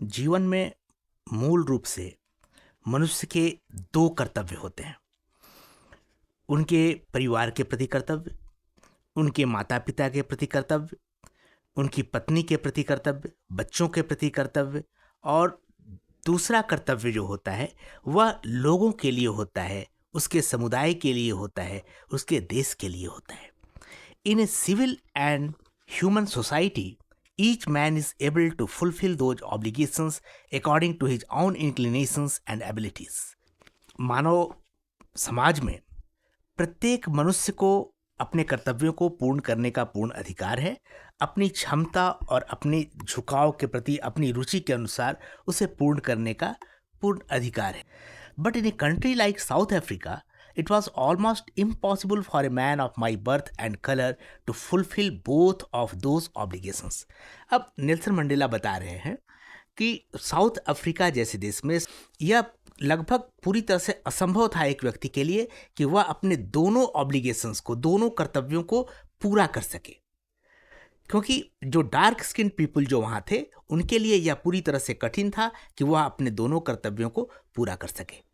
जीवन में मूल रूप से मनुष्य के दो कर्तव्य होते हैं। उनके परिवार के प्रति कर्तव्य, उनके माता पिता के प्रति कर्तव्य, उनकी पत्नी के प्रति कर्तव्य, बच्चों के प्रति कर्तव्य, और दूसरा कर्तव्य जो होता है वह लोगों के लिए होता है, उसके समुदाय के लिए होता है, उसके देश के लिए होता है। In a civil and human society, each man is able to fulfill those obligations according to his own inclinations and abilities. मानव समाज में प्रत्येक मनुष्य को अपने कर्तव्यों को पूर्ण करने का पूर्ण अधिकार है। अपनी क्षमता और अपने झुकाव के प्रति अपनी रुचि के अनुसार उसे पूर्ण करने का पूर्ण अधिकार है। But in a country like south Africa, it was almost impossible for a man of my birth and color to fulfill both of those obligations. अब नेल्सन मंडेला बता रहे हैं कि साउथ अफ्रीका जैसे देश में यह लगभग पूरी तरह से असंभव था एक व्यक्ति के लिए कि वह अपने दोनों ऑब्लिगेशंस को, दोनों कर्तव्यों को पूरा कर सके, क्योंकि जो डार्क स्किन पीपल जो वहाँ थे उनके लिए यह पूरी तरह से कठिन था कि वह अपने दोनों कर्तव्यों को पूरा कर सके।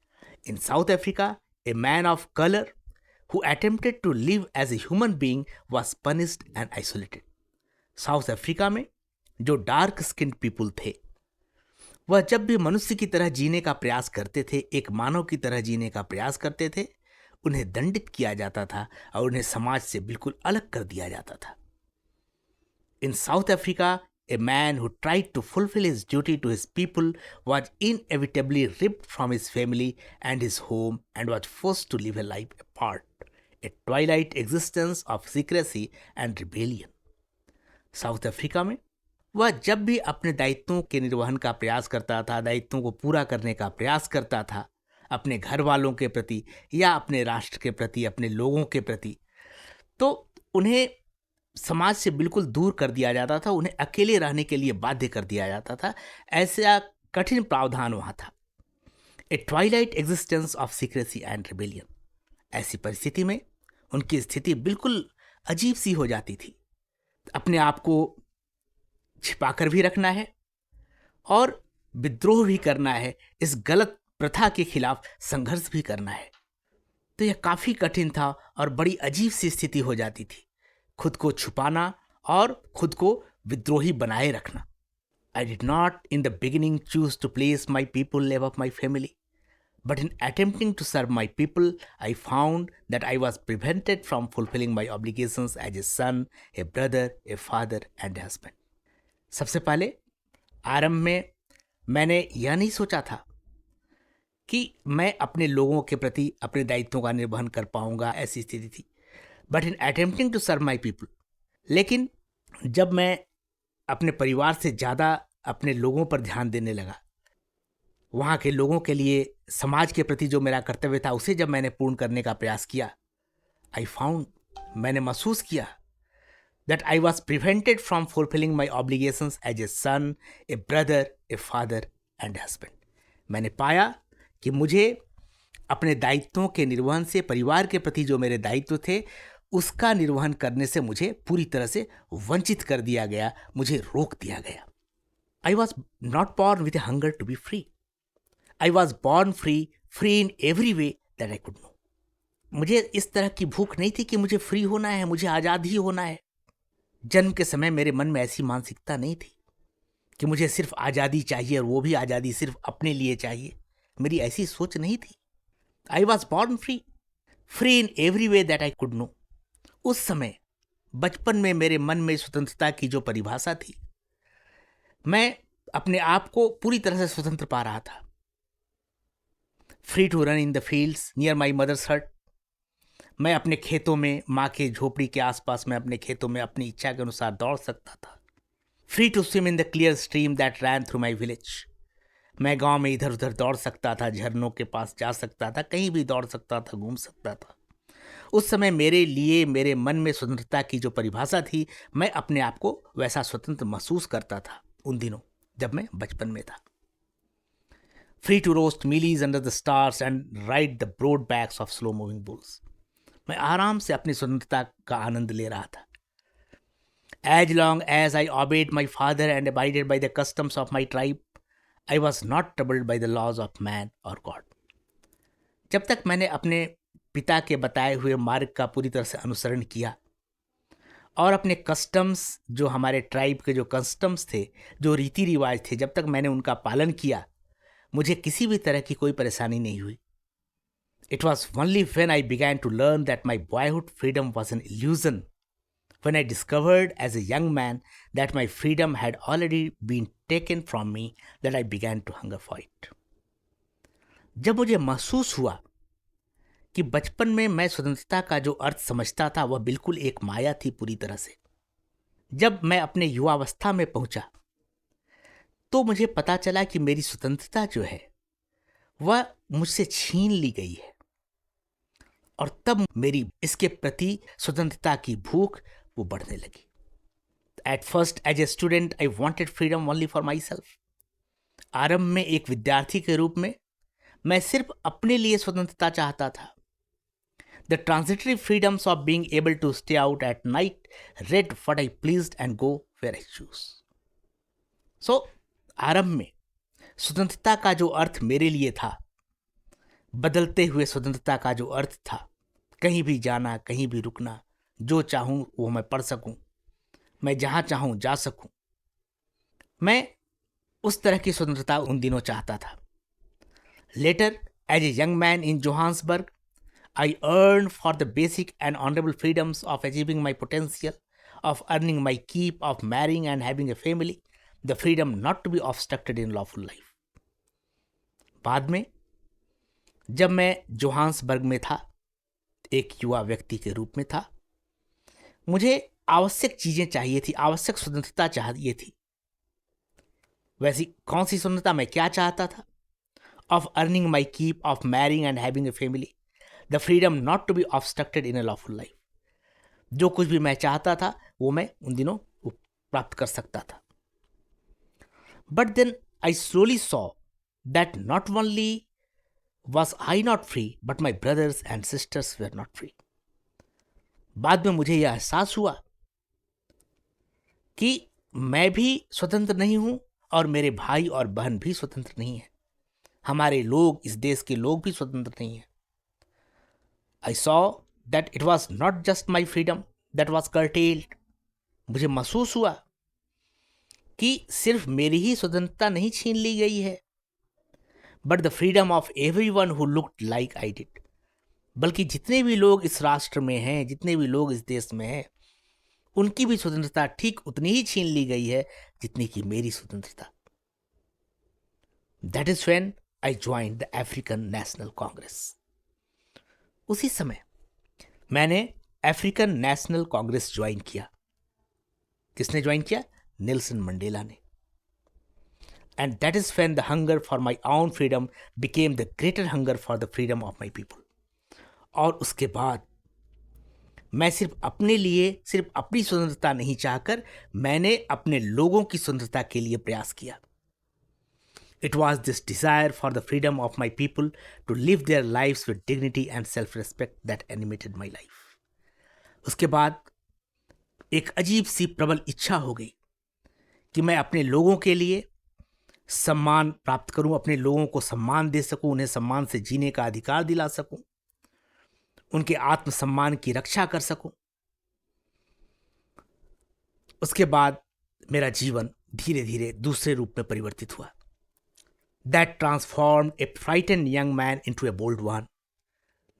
In South Africa, a man of color who attempted to live as a human being was punished and isolated. South Africa में जो डार्क स्किन पीपल थे वह जब भी मनुष्य की तरह जीने का प्रयास करते थे, एक मानव की तरह जीने का प्रयास करते थे, उन्हें दंडित किया जाता था और उन्हें समाज से बिल्कुल अलग कर दिया जाता था। In South Africa, a man who tried to fulfill his duty to his people was inevitably ripped from his family and his home and was forced to live a life apart, a twilight existence of secrecy and rebellion. South Africa में वह जब भी अपने दायित्वों के निर्वहन का प्रयास करता था, दायित्वों को पूरा करने का प्रयास करता था, अपने घर वालों के प्रति या अपने राष्ट्र के प्रति, अपने लोगों के प्रति, तो उन्हें समाज से बिल्कुल दूर कर दिया जाता था, उन्हें अकेले रहने के लिए बाध्य कर दिया जाता था। ऐसा कठिन प्रावधान वहाँ था। A twilight existence of secrecy and rebellion. ऐसी परिस्थिति में उनकी स्थिति बिल्कुल अजीब सी हो जाती थी। अपने आप को छिपाकर भी रखना है और विद्रोह भी करना है, इस गलत प्रथा के खिलाफ संघर्ष भी करना है। तो यह काफ़ी कठिन था और बड़ी अजीब सी स्थिति हो जाती थी, खुद को छुपाना और खुद को विद्रोही बनाए रखना। I did not in the beginning choose to place my people above my family, but in attempting to serve my people, I found that I was prevented from fulfilling my obligations as a son, a brother, a father and a husband. सबसे पहले आरंभ में मैंने यह नहीं सोचा था कि मैं अपने लोगों के प्रति अपने दायित्वों का निर्वहन कर पाऊंगा, ऐसी स्थिति थी। But in attempting to serve my people, लेकिन जब मैं अपने परिवार से ज़्यादा अपने लोगों पर ध्यान देने लगा, वहाँ के लोगों के लिए, समाज के प्रति जो मेरा कर्तव्य था उसे जब मैंने पूर्ण करने का प्रयास किया, आई फाउंड, मैंने महसूस किया that I was prevented from fulfilling my obligations as a son, a brother, a father and husband. मैंने पाया कि मुझे अपने दायित्वों के निर्वहन से, परिवार के प्रति जो मेरे दायित्व थे उसका निर्वहन करने से मुझे पूरी तरह से वंचित कर दिया गया, मुझे रोक दिया गया। I was not born with a hunger to be free, I was born free, free in every way that I could know. मुझे इस तरह की भूख नहीं थी कि मुझे फ्री होना है, मुझे आज़ाद ही होना है। जन्म के समय मेरे मन में ऐसी मानसिकता नहीं थी कि मुझे सिर्फ आज़ादी चाहिए और वो भी आज़ादी सिर्फ अपने लिए चाहिए। मेरी ऐसी सोच नहीं थी। I was born free, free in every way that I could know. उस समय बचपन में मेरे मन में स्वतंत्रता की जो परिभाषा थी, मैं अपने आप को पूरी तरह से स्वतंत्र पा रहा था। Free to run in the fields near my mother's hut, मैं अपने खेतों में, माँ के झोपड़ी के आसपास में अपने खेतों में अपनी इच्छा के अनुसार दौड़ सकता था। Free to swim in the clear stream that ran through my village, मैं गांव में इधर उधर दौड़ सकता था, झरनों के पास जा सकता था, कहीं भी दौड़ सकता था, घूम सकता था। उस समय मेरे लिए, मेरे मन में स्वतंत्रता की जो परिभाषा थी, मैं अपने आप को वैसा स्वतंत्र महसूस करता था उन दिनों जब मैं बचपन में था। Free to roast mealies under the stars and ride the broad backs of slow moving bulls, मैं आराम से अपनी स्वतंत्रता का आनंद ले रहा था। As long as I obeyed my father and abided by the customs of my tribe, I was not troubled by the laws of man or god. जब तक मैंने अपने पिता के बताए हुए मार्ग का पूरी तरह से अनुसरण किया और अपने कस्टम्स, जो हमारे ट्राइब के जो कस्टम्स थे, जो रीति रिवाज थे, जब तक मैंने उनका पालन किया, मुझे किसी भी तरह की कोई परेशानी नहीं हुई। It was only when I began to learn that my boyhood freedom was an illusion, when I discovered as a young man that my freedom had already been taken from me, that I began to hunger for it. जब मुझे महसूस हुआ कि बचपन में मैं स्वतंत्रता का जो अर्थ समझता था वह बिल्कुल एक माया थी पूरी तरह से, जब मैं अपने युवावस्था में पहुंचा तो मुझे पता चला कि मेरी स्वतंत्रता जो है वह मुझसे छीन ली गई है। और तब मेरी इसके प्रति स्वतंत्रता की भूख वो बढ़ने लगी। At first as a student I wanted freedom only for myself. आरंभ में एक विद्यार्थी के रूप में मैं सिर्फ अपने लिए स्वतंत्रता चाहता था। The transitory freedoms of being able to stay out at night, read what I pleased and go where I chose. सो आरंभ में स्वतंत्रता का जो अर्थ मेरे लिए था, बदलते हुए स्वतंत्रता का जो अर्थ था, कहीं भी जाना, कहीं भी रुकना, जो चाहूं वो मैं पढ़ सकूं, मैं जहां चाहूं जा सकूं, मैं उस तरह की स्वतंत्रता उन दिनों चाहता था। Later as a young man in Johannesburg, I yearned for the basic and honourable freedoms of achieving my potential, of earning my keep, of marrying and having a family, the freedom not to be obstructed in lawful life. बाद में जब मैं Johannesburg में था, एक युवा व्यक्ति के रूप में था, मुझे आवश्यक चीजें चाहिए थी, आवश्यक स्वतंत्रता चाहिए थी। वैसी कौन सी स्वतंत्रता? मैं क्या चाहता था? Of earning my keep, of marrying and having a family, the freedom not to be obstructed in a lawful life. जो कुछ भी मैं चाहता था वो मैं उन दिनों प्राप्त कर सकता था। But then I slowly saw that not only was I not free, but my brothers and sisters were not free. बाद में मुझे यह एहसास हुआ कि मैं भी स्वतंत्र नहीं हूं और मेरे भाई और बहन भी स्वतंत्र नहीं है। हमारे लोग, इस देश के लोग भी स्वतंत्र नहीं है। I saw that it was not just my freedom that was curtailed. मुझे महसूस हुआ कि सिर्फ मेरी ही स्वतंत्रता नहीं छीन ली गई है, but the freedom of everyone who looked like I did. बल्कि जितने भी लोग इस राष्ट्र में हैं, जितने भी लोग इस देश में हैं, उनकी भी स्वतंत्रता ठीक उतनी ही छीन ली गई है जितनी कि मेरी स्वतंत्रता। That is when I joined the African national Congress. उसी समय मैंने अफ्रीकन नेशनल कांग्रेस ज्वाइन किया। किसने ज्वाइन किया? नेल्सन मंडेला ने। And that is when the hunger for my own freedom became the greater hunger for the freedom of my people. और उसके बाद मैं सिर्फ अपने लिए, सिर्फ अपनी स्वतंत्रता नहीं चाहकर मैंने अपने लोगों की स्वतंत्रता के लिए प्रयास किया। It was this desire for the freedom of my people to live their lives with dignity and self-respect that animated my life. उसके बाद एक अजीब सी प्रबल इच्छा हो गई कि मैं अपने लोगों के लिए सम्मान प्राप्त करूं, अपने लोगों को सम्मान दे सकूं, उन्हें सम्मान से जीने का अधिकार दिला सकूं, उनके आत्मसम्मान की रक्षा कर सकूं। उसके बाद मेरा जीवन धीरे धीरे दूसरे रूप में परिवर्तित हुआ। That transformed a frightened young man into a bold one,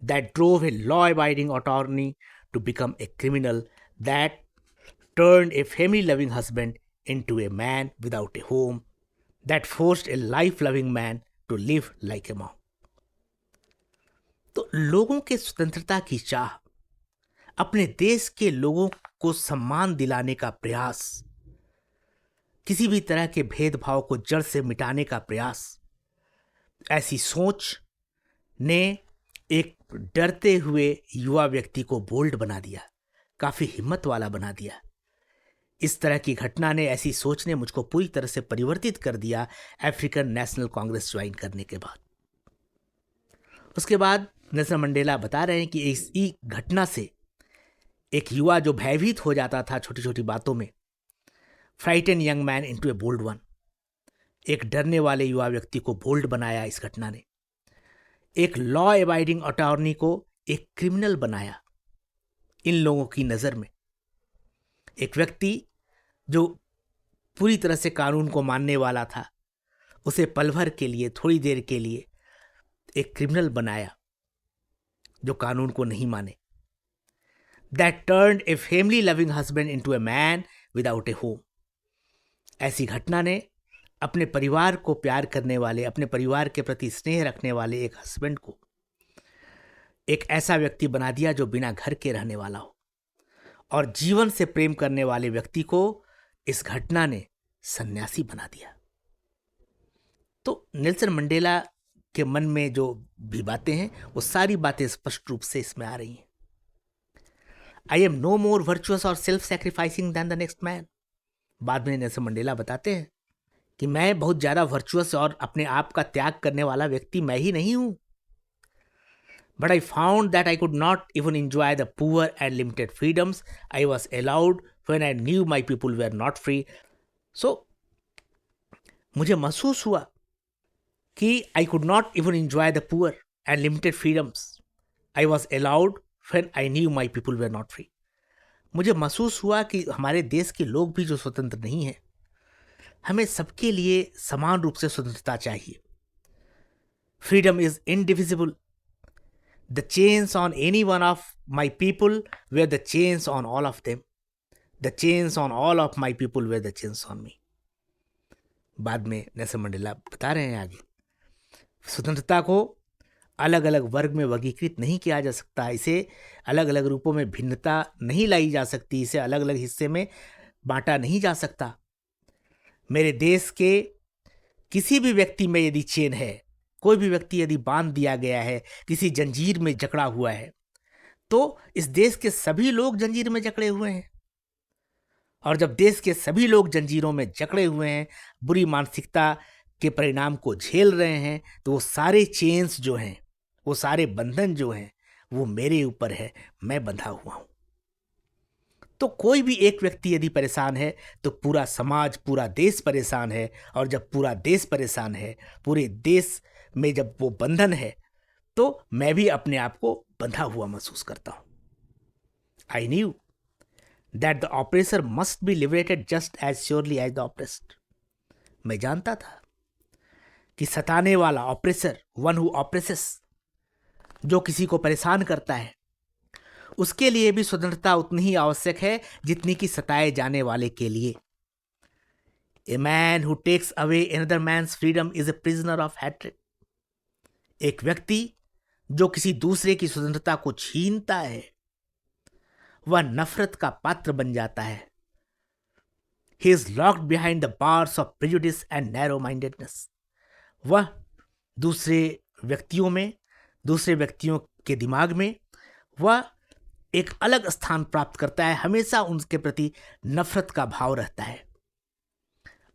that drove a law abiding attorney to become a criminal, that turned a family loving husband into a man without a home, that forced a life-loving man to live like a monk. तो लोगों के स्वतंत्रता की चाह, अपने देश के लोगों को सम्मान दिलाने का प्रयास, किसी भी तरह के भेदभाव को जड़ से मिटाने का प्रयास, ऐसी सोच ने एक डरते हुए युवा व्यक्ति को बोल्ड बना दिया, काफी हिम्मत वाला बना दिया। इस तरह की घटना ने, ऐसी सोच ने मुझको पूरी तरह से परिवर्तित कर दिया अफ्रीकन नेशनल कांग्रेस ज्वाइन करने के बाद। उसके बाद नेल्सन मंडेला बता रहे हैं कि इसी घटना से एक युवा जो भयभीत हो जाता था छोटी छोटी बातों में, frighten young man into a bold one, एक डरने वाले युवा व्यक्ति को बोल्ड बनाया इस घटना ने। एक लॉ अबाइडिंग अटॉर्नी को एक क्रिमिनल बनाया इन लोगों की नज़र में। एक व्यक्ति जो पूरी तरह से कानून को मानने वाला था, उसे पल भर के लिए, थोड़ी देर के लिए एक क्रिमिनल बनाया जो कानून को नहीं माने। That turned a family loving husband into a man without a home. ऐसी घटना ने अपने परिवार को प्यार करने वाले, अपने परिवार के प्रति स्नेह रखने वाले एक हस्बैंड को एक ऐसा व्यक्ति बना दिया जो बिना घर के रहने वाला हो। और जीवन से प्रेम करने वाले व्यक्ति को इस घटना ने सन्यासी बना दिया। तो नेल्सन मंडेला के मन में जो भी बातें हैं, वो सारी बातें स्पष्ट रूप से इसमें आ रही हैं। I am no more virtuous or self-sacrificing than the next man. बाद में नेल्सन मंडेला बताते हैं कि मैं बहुत ज़्यादा वर्चुअस और अपने आप का त्याग करने वाला व्यक्ति मैं ही नहीं हूँ। But I found that I could not even enjoy the poor and limited freedoms I was allowed when I knew my people were not free. So, मुझे महसूस हुआ कि I could not even enjoy the poor and limited freedoms I was allowed when I knew my people were not free. मुझे महसूस हुआ कि हमारे देश के लोग भी जो स्वतंत्र नहीं हैं, हमें सबके लिए समान रूप से स्वतंत्रता चाहिए। Freedom is indivisible. The chains on any one of my people were the chains on all of them. The chains on all of my people were the chains on me. बाद में नेल्सन मंडेला बता रहे हैं आगे, स्वतंत्रता को अलग अलग वर्ग में वर्गीकृत नहीं किया जा सकता, इसे अलग अलग रूपों में भिन्नता नहीं लाई जा सकती, इसे अलग अलग हिस्से में बांटा नहीं जा सकता। मेरे देश के किसी भी व्यक्ति में यदि चेन है, कोई भी व्यक्ति यदि बांध दिया गया है, किसी जंजीर में जकड़ा हुआ है, तो इस देश के सभी लोग जंजीर में जकड़े हुए हैं। और जब देश के सभी लोग जंजीरों में जकड़े हुए हैं, बुरी मानसिकता के परिणाम को झेल रहे हैं, तो वो सारे चेन्स जो हैं, वो सारे बंधन जो हैं, वो मेरे ऊपर है, मैं बंधा हुआ हूं। तो कोई भी एक व्यक्ति यदि परेशान है तो पूरा समाज, पूरा देश परेशान है। और जब पूरा देश परेशान है, पूरे देश में जब वो बंधन है, तो मैं भी अपने आप को बंधा हुआ महसूस करता हूं। I knew that the oppressor must be liberated just as surely as the oppressed. मैं जानता था कि सताने वाला, ऑपरेसर, वन हु ऑपरेसेस, जो किसी को परेशान करता है, उसके लिए भी स्वतंत्रता उतनी ही आवश्यक है जितनी कि सताए जाने वाले के लिए। A man who takes away another man's freedom is a prisoner of hatred. एक व्यक्ति जो किसी दूसरे की स्वतंत्रता को छीनता है, वह नफरत का पात्र बन जाता है। He is locked behind the bars of prejudice and narrow mindedness. वह दूसरे व्यक्तियों के दिमाग में वह एक अलग स्थान प्राप्त करता है, हमेशा उनके प्रति नफरत का भाव रहता है।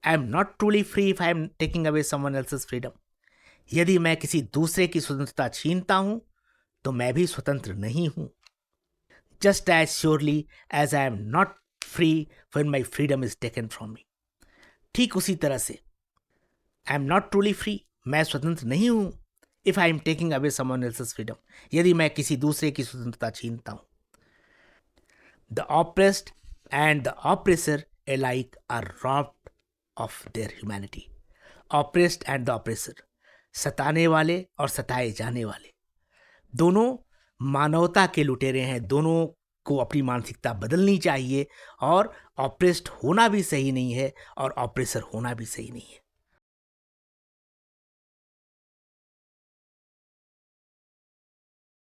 आई am not truly free if I am taking away someone else's freedom. यदि मैं किसी दूसरे की स्वतंत्रता छीनता हूं तो मैं भी स्वतंत्र नहीं हूं। Just as surely as I am not free when my freedom is taken from me. ठीक उसी तरह से I am not truly free, मैं स्वतंत्र नहीं हूं, if I am taking away someone else's freedom, यदि मैं किसी दूसरे की स्वतंत्रता छीनता हूं। The oppressed and the oppressor alike are robbed of their humanity. Oppressed and the oppressor, सताने वाले और सताए जाने वाले, दोनों मानवता के लुटेरे हैं। दोनों को अपनी मानसिकता बदलनी चाहिए, और ऑप्रेस्ड होना भी सही नहीं है और ऑप्रेसर होना भी सही नहीं है।